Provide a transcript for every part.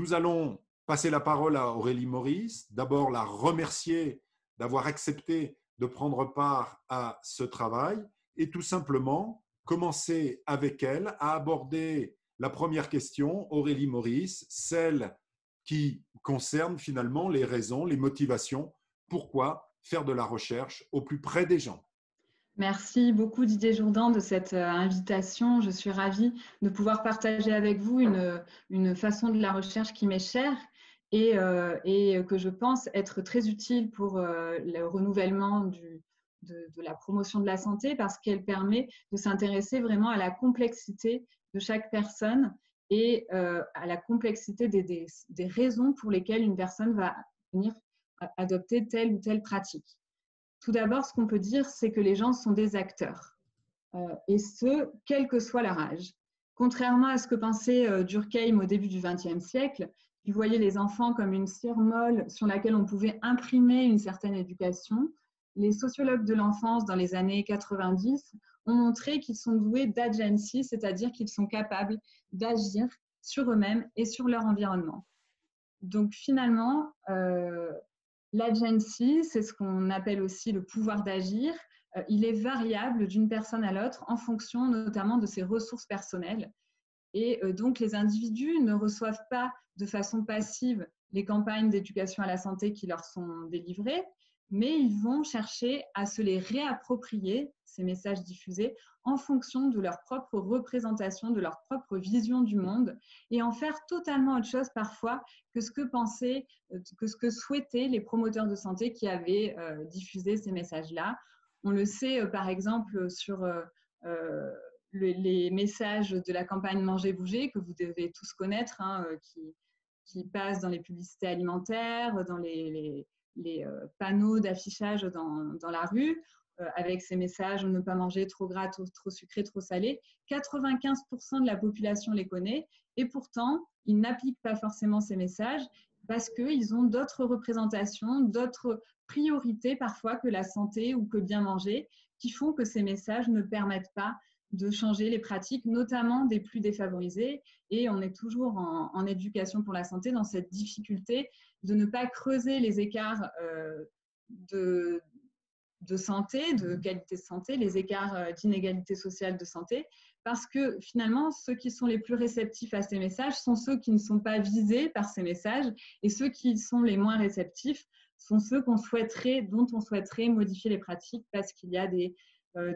nous allons passer la parole à Aurélie Maurice. D'abord, la remercier d'avoir accepté de prendre part à ce travail et tout simplement commencer avec elle à aborder la première question, Aurélie Maurice, celle qui concerne finalement les raisons, les motivations, pourquoi faire de la recherche au plus près des gens. Merci beaucoup Didier Jourdan de cette invitation. Je suis ravie de pouvoir partager avec vous une façon de la recherche qui m'est chère et que je pense être très utile pour le renouvellement de la promotion de la santé parce qu'elle permet de s'intéresser vraiment à la complexité de chaque personne et à la complexité des raisons pour lesquelles une personne va venir adopter telle ou telle pratique. Tout d'abord, ce qu'on peut dire, c'est que les gens sont des acteurs, et ce, quel que soit leur âge. Contrairement à ce que pensait Durkheim au début du XXe siècle, qui voyait les enfants comme une cire molle sur laquelle on pouvait imprimer une certaine éducation, les sociologues de l'enfance dans les années 90 ont montré qu'ils sont doués d'agency, c'est-à-dire qu'ils sont capables d'agir sur eux-mêmes et sur leur environnement. Donc finalement, l'agency, c'est ce qu'on appelle aussi le pouvoir d'agir. Il est variable d'une personne à l'autre en fonction notamment de ses ressources personnelles. Et donc, les individus ne reçoivent pas de façon passive les campagnes d'éducation à la santé qui leur sont délivrées, mais ils vont chercher à se les réapproprier, ces messages diffusés, en fonction de leur propre représentation, de leur propre vision du monde, et en faire totalement autre chose parfois que ce que souhaitaient les promoteurs de santé qui avaient diffusé ces messages-là. On le sait, par exemple, sur les messages de la campagne Manger Bouger, que vous devez tous connaître, hein, qui passent dans les publicités alimentaires, dans les panneaux d'affichage dans la rue, avec ces messages « ne pas manger trop gras, trop sucré, trop salé ». 95% de la population les connaît et pourtant, ils n'appliquent pas forcément ces messages parce qu'ils ont d'autres représentations, d'autres priorités parfois que la santé ou que bien manger, qui font que ces messages ne permettent pas de changer les pratiques, notamment des plus défavorisés. Et on est toujours en éducation pour la santé dans cette difficulté de ne pas creuser les écarts de santé, de qualité de santé, les écarts d'inégalité sociale de santé, parce que finalement, ceux qui sont les plus réceptifs à ces messages sont ceux qui ne sont pas visés par ces messages, et ceux qui sont les moins réceptifs sont ceux dont on souhaiterait modifier les pratiques parce qu'il y a des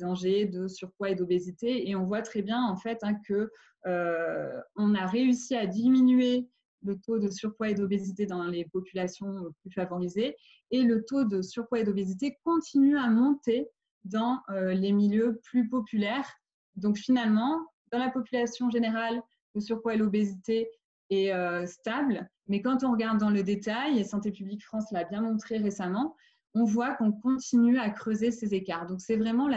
dangers de surpoids et d'obésité. Et on voit très bien en fait que on a réussi à diminuer le taux de surpoids et d'obésité dans les populations plus favorisées et le taux de surpoids et d'obésité continue à monter dans les milieux plus populaires. Donc finalement, dans la population générale, le surpoids et l'obésité est stable, mais quand on regarde dans le détail, et Santé publique France l'a bien montré récemment, on voit qu'on continue à creuser ces écarts. Donc c'est vraiment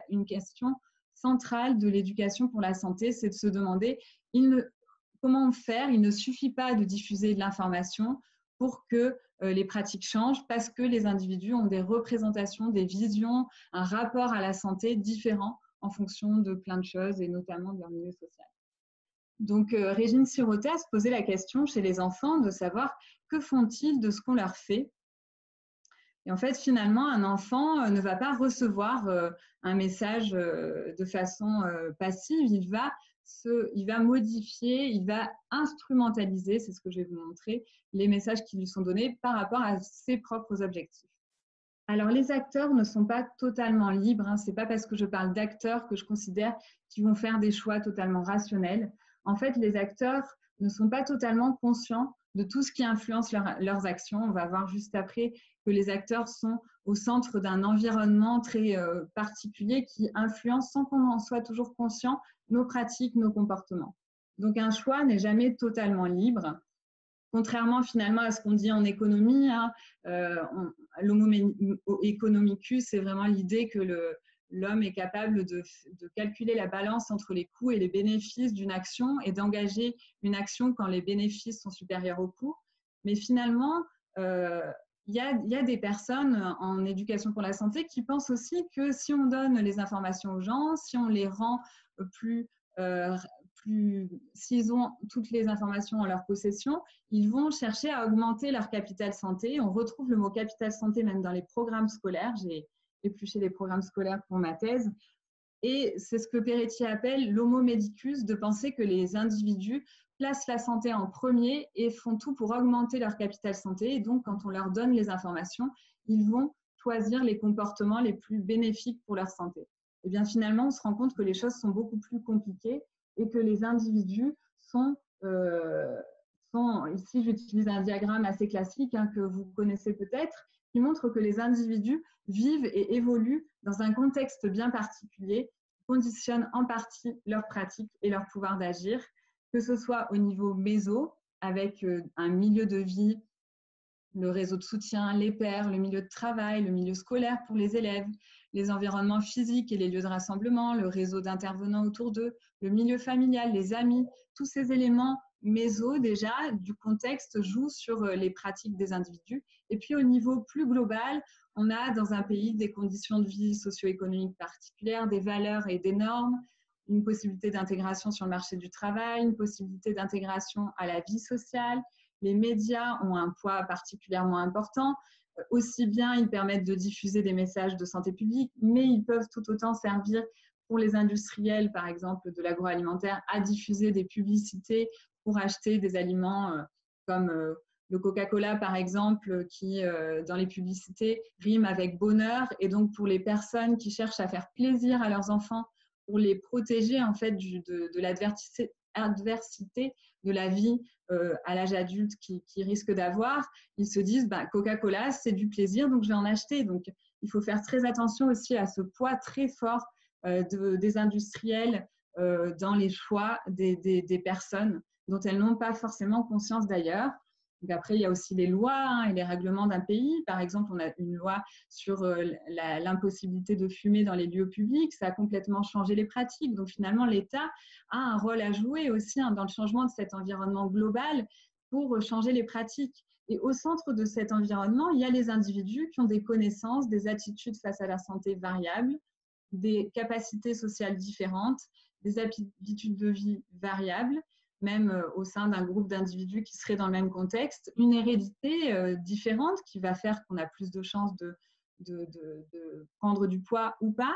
une question centrale de l'éducation pour la santé, c'est de se demander comment faire. Il ne suffit pas de diffuser de l'information pour que les pratiques changent parce que les individus ont des représentations, des visions, un rapport à la santé différent en fonction de plein de choses et notamment de leur milieu social. Donc, Régine Siroté se posait la question chez les enfants de savoir que font-ils de ce qu'on leur fait. Et en fait, finalement, un enfant ne va pas recevoir un message de façon passive, il va modifier, il va instrumentaliser, c'est ce que je vais vous montrer, les messages qui lui sont donnés par rapport à ses propres objectifs. Alors, les acteurs ne sont pas totalement libres, hein. Ce n'est pas parce que je parle d'acteurs que je considère qu'ils vont faire des choix totalement rationnels. En fait, les acteurs ne sont pas totalement conscients de tout ce qui influence leurs actions. On va voir juste après que les acteurs sont au centre d'un environnement très particulier qui influence, sans qu'on en soit toujours conscient, nos pratiques, nos comportements. Donc, un choix n'est jamais totalement libre. Contrairement finalement à ce qu'on dit en économie, hein, l'homo economicus, c'est vraiment l'idée que l'homme est capable de calculer la balance entre les coûts et les bénéfices d'une action et d'engager une action quand les bénéfices sont supérieurs aux coûts. Mais finalement, il y a des personnes en éducation pour la santé qui pensent aussi que si on donne les informations aux gens, si on les rend plus s'ils ont toutes les informations en leur possession, ils vont chercher à augmenter leur capital santé. On retrouve le mot capital santé même dans les programmes scolaires. J'ai épluché les programmes scolaires pour ma thèse. Et c'est ce que Peretti appelle l'homo medicus, de penser que les individus placent la santé en premier et font tout pour augmenter leur capital santé. Et donc, quand on leur donne les informations, ils vont choisir les comportements les plus bénéfiques pour leur santé. Et bien finalement, on se rend compte que les choses sont beaucoup plus compliquées et que les individus sont ici j'utilise un diagramme assez classique que vous connaissez peut-être, qui montre que les individus vivent et évoluent dans un contexte bien particulier, qui conditionne en partie leurs pratiques et leur pouvoir d'agir, que ce soit au niveau méso, avec un milieu de vie, le réseau de soutien, les pairs, le milieu de travail, le milieu scolaire pour les élèves, les environnements physiques et les lieux de rassemblement, le réseau d'intervenants autour d'eux, le milieu familial, les amis, tous ces éléments méso déjà du contexte jouent sur les pratiques des individus. Et puis au niveau plus global, on a dans un pays des conditions de vie socio-économiques particulières, des valeurs et des normes, une possibilité d'intégration sur le marché du travail, une possibilité d'intégration à la vie sociale. Les médias ont un poids particulièrement important. Aussi bien, ils permettent de diffuser des messages de santé publique, mais ils peuvent tout autant servir pour les industriels, par exemple, de l'agroalimentaire, à diffuser des publicités pour acheter des aliments comme le Coca-Cola, par exemple, qui, dans les publicités, rime avec bonheur. Et donc, pour les personnes qui cherchent à faire plaisir à leurs enfants, pour les protéger, en fait, de l'adversité de la vie à l'âge adulte qu'ils risquent d'avoir, ils se disent Coca-Cola, c'est du plaisir, donc je vais en acheter. Donc, il faut faire très attention aussi à ce poids très fort des industriels dans les choix des personnes dont elles n'ont pas forcément conscience d'ailleurs. Donc après, il y a aussi les lois et les règlements d'un pays. Par exemple, on a une loi sur l'impossibilité de fumer dans les lieux publics. Ça a complètement changé les pratiques. Donc finalement, l'État a un rôle à jouer aussi dans le changement de cet environnement global pour changer les pratiques. Et au centre de cet environnement, il y a les individus qui ont des connaissances, des attitudes face à la santé variables, des capacités sociales différentes, des habitudes de vie variables, même au sein d'un groupe d'individus qui seraient dans le même contexte, une hérédité différente qui va faire qu'on a plus de chances de prendre du poids ou pas,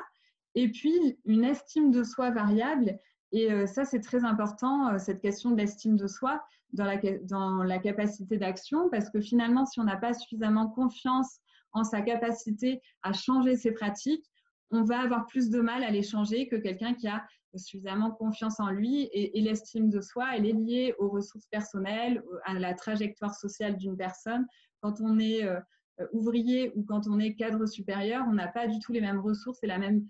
et puis une estime de soi variable. Et ça, c'est très important, cette question de l'estime de soi dans la capacité d'action, parce que finalement, si on n'a pas suffisamment confiance en sa capacité à changer ses pratiques, on va avoir plus de mal à les changer que quelqu'un qui a suffisamment confiance en lui. Et l'estime de soi, elle est liée aux ressources personnelles, à la trajectoire sociale d'une personne. Quand on est ouvrier ou quand on est cadre supérieur, on n'a pas du tout les mêmes ressources et la même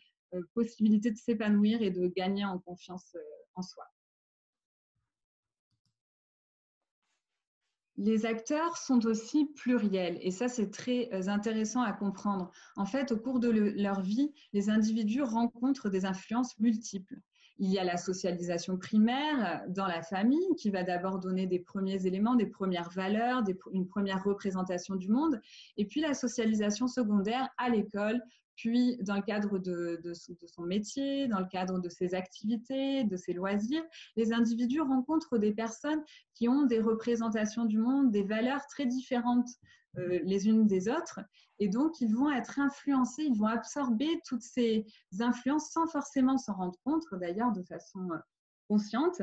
possibilité de s'épanouir et de gagner en confiance en soi. Les acteurs sont aussi pluriels et ça, c'est très intéressant à comprendre. En fait, au cours de leur vie, les individus rencontrent des influences multiples. Il y a la socialisation primaire dans la famille qui va d'abord donner des premiers éléments, des premières valeurs, une première représentation du monde. Et puis la socialisation secondaire à l'école, puis dans le cadre de son métier, dans le cadre de ses activités, de ses loisirs, les individus rencontrent des personnes qui ont des représentations du monde, des valeurs très différentes les unes des autres. Et donc, ils vont être influencés, ils vont absorber toutes ces influences sans forcément s'en rendre compte, d'ailleurs de façon consciente.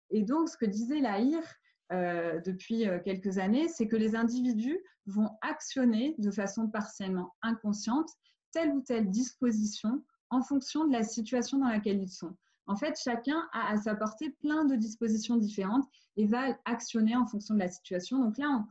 Et donc, ce que disait Lahir depuis quelques années, c'est que les individus vont actionner de façon partiellement inconsciente telle ou telle disposition en fonction de la situation dans laquelle ils sont. En fait, chacun a à sa portée plein de dispositions différentes et va actionner en fonction de la situation. Donc là,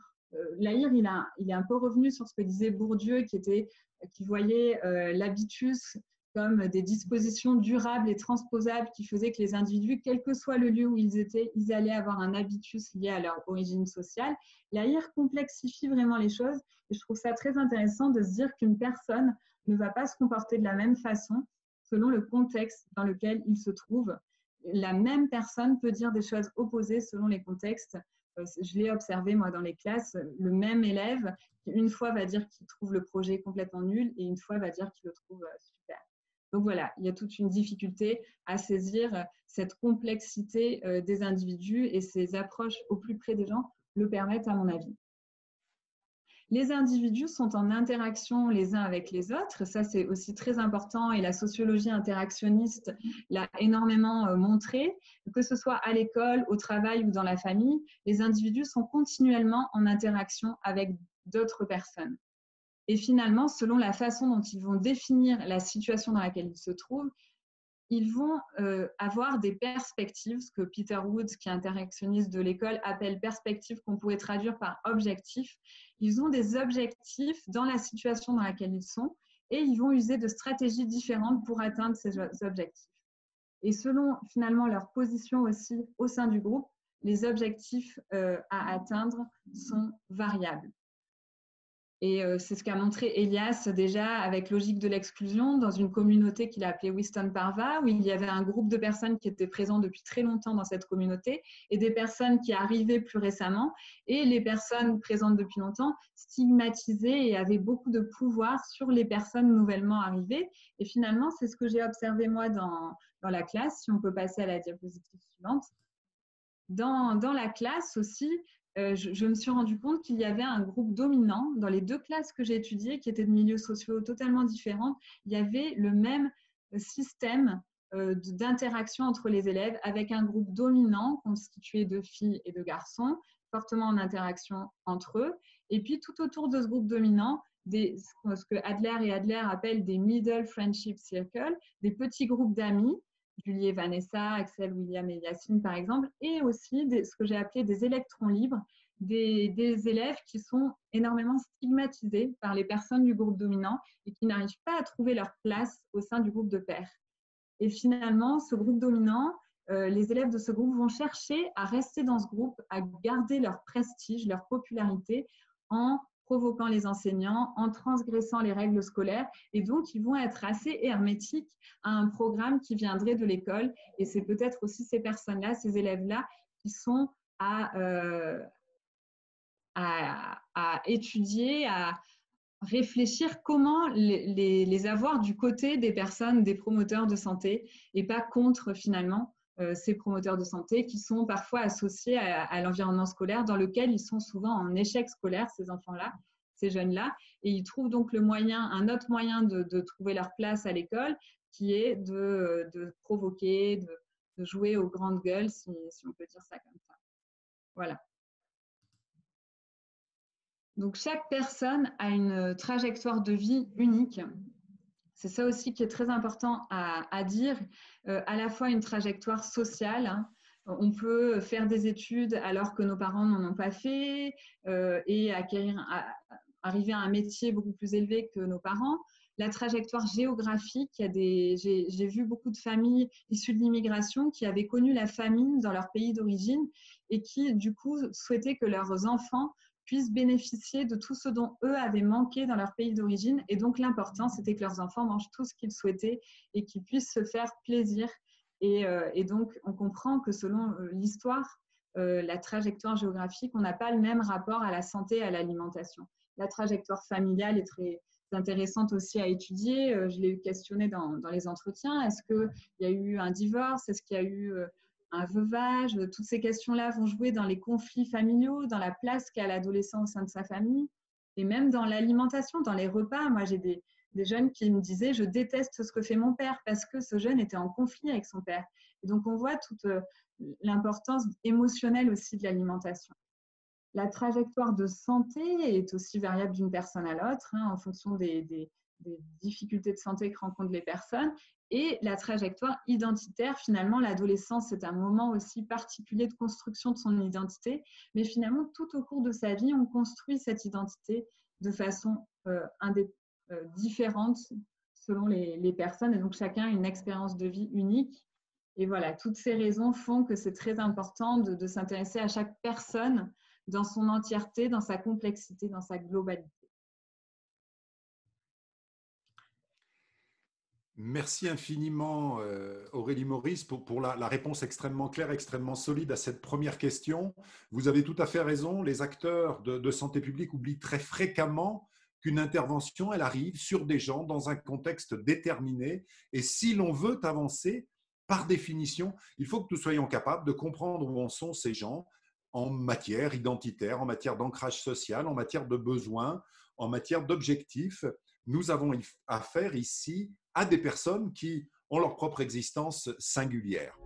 Lahir, il est un peu revenu sur ce que disait Bourdieu, qui voyait l'habitus comme des dispositions durables et transposables qui faisaient que les individus, quel que soit le lieu où ils étaient, ils allaient avoir un habitus lié à leur origine sociale. Lahir complexifie vraiment les choses et je trouve ça très intéressant de se dire qu'une personne ne va pas se comporter de la même façon selon le contexte dans lequel il se trouve. La même personne peut dire des choses opposées selon les contextes. Je l'ai observé, moi, dans les classes, le même élève, qui une fois va dire qu'il trouve le projet complètement nul et une fois va dire qu'il le trouve super. Donc voilà, il y a toute une difficulté à saisir cette complexité des individus et ces approches au plus près des gens le permettent à mon avis. Les individus sont en interaction les uns avec les autres, ça c'est aussi très important et la sociologie interactionniste l'a énormément montré, que ce soit à l'école, au travail ou dans la famille, les individus sont continuellement en interaction avec d'autres personnes. Et finalement, selon la façon dont ils vont définir la situation dans laquelle ils se trouvent, ils vont avoir des perspectives, ce que Peter Woods, qui est interactionniste de l'école, appelle perspectives qu'on pourrait traduire par objectifs. Ils ont des objectifs dans la situation dans laquelle ils sont et ils vont user de stratégies différentes pour atteindre ces objectifs. Et selon finalement leur position aussi au sein du groupe, les objectifs à atteindre sont variables. Et c'est ce qu'a montré Elias déjà avec Logique de l'exclusion dans une communauté qu'il a appelée Wiston Parva, où il y avait un groupe de personnes qui étaient présentes depuis très longtemps dans cette communauté et des personnes qui arrivaient plus récemment. Et les personnes présentes depuis longtemps stigmatisaient et avaient beaucoup de pouvoir sur les personnes nouvellement arrivées. Et finalement, c'est ce que j'ai observé moi dans la classe, si on peut passer à la diapositive suivante. Dans la classe aussi, je me suis rendu compte qu'il y avait un groupe dominant dans les deux classes que j'ai étudiées, qui étaient de milieux sociaux totalement différents. Il y avait le même système d'interaction entre les élèves avec un groupe dominant constitué de filles et de garçons, fortement en interaction entre eux. Et puis, tout autour de ce groupe dominant, ce que Adler et Adler appellent des middle friendship circles, des petits groupes d'amis, Julie et Vanessa, Axel, William et Yacine par exemple, et aussi ce que j'ai appelé des électrons libres, des élèves qui sont énormément stigmatisés par les personnes du groupe dominant et qui n'arrivent pas à trouver leur place au sein du groupe de pairs. Et finalement, ce groupe dominant, les élèves de ce groupe vont chercher à rester dans ce groupe, à garder leur prestige, leur popularité en provoquant les enseignants, en transgressant les règles scolaires. Et donc, ils vont être assez hermétiques à un programme qui viendrait de l'école. Et c'est peut-être aussi ces personnes-là, ces élèves-là, qui sont à étudier, à réfléchir comment les avoir du côté des personnes, des promoteurs de santé, et pas contre finalement ces promoteurs de santé qui sont parfois associés à l'environnement scolaire dans lequel ils sont souvent en échec scolaire, ces enfants-là, ces jeunes-là, et ils trouvent donc un autre moyen de trouver leur place à l'école, qui est de provoquer, de jouer aux grandes gueules, si on peut dire ça comme ça. Voilà. Donc, chaque personne a une trajectoire de vie unique. C'est ça aussi qui est très important à dire, à la fois une trajectoire sociale. Hein. On peut faire des études alors que nos parents n'en ont pas fait et arriver à un métier beaucoup plus élevé que nos parents. La trajectoire géographique, j'ai vu beaucoup de familles issues de l'immigration qui avaient connu la famine dans leur pays d'origine et qui, du coup, souhaitaient que leurs enfants puissent bénéficier de tout ce dont eux avaient manqué dans leur pays d'origine. Et donc, l'important, c'était que leurs enfants mangent tout ce qu'ils souhaitaient et qu'ils puissent se faire plaisir. Et donc, on comprend que selon l'histoire, la trajectoire géographique, on n'a pas le même rapport à la santé et à l'alimentation. La trajectoire familiale est très intéressante aussi à étudier. Je l'ai questionné dans les entretiens. Est-ce qu'il y a eu un divorce? Est-ce qu'il y a eu un veuvage? Toutes ces questions-là vont jouer dans les conflits familiaux, dans la place qu'a l'adolescent au sein de sa famille, et même dans l'alimentation, dans les repas. Moi, j'ai des jeunes qui me disaient « je déteste ce que fait mon père » parce que ce jeune était en conflit avec son père. Et donc, on voit toute l'importance émotionnelle aussi de l'alimentation. La trajectoire de santé est aussi variable d'une personne à l'autre, hein, en fonction des difficultés de santé que rencontrent les personnes. Et la trajectoire identitaire, finalement, l'adolescence, c'est un moment aussi particulier de construction de son identité. Mais finalement, tout au cours de sa vie, on construit cette identité de façon différente selon les personnes. Et donc, chacun a une expérience de vie unique. Et voilà, toutes ces raisons font que c'est très important de s'intéresser à chaque personne dans son entièreté, dans sa complexité, dans sa globalité. Merci infiniment Aurélie Maurice pour la réponse extrêmement claire, extrêmement solide à cette première question. Vous avez tout à fait raison, les acteurs de santé publique oublient très fréquemment qu'une intervention, elle arrive sur des gens dans un contexte déterminé. Et si l'on veut avancer, par définition, il faut que nous soyons capables de comprendre où en sont ces gens en matière identitaire, en matière d'ancrage social, en matière de besoins, en matière d'objectifs. Nous avons affaire ici à des personnes qui ont leur propre existence singulière.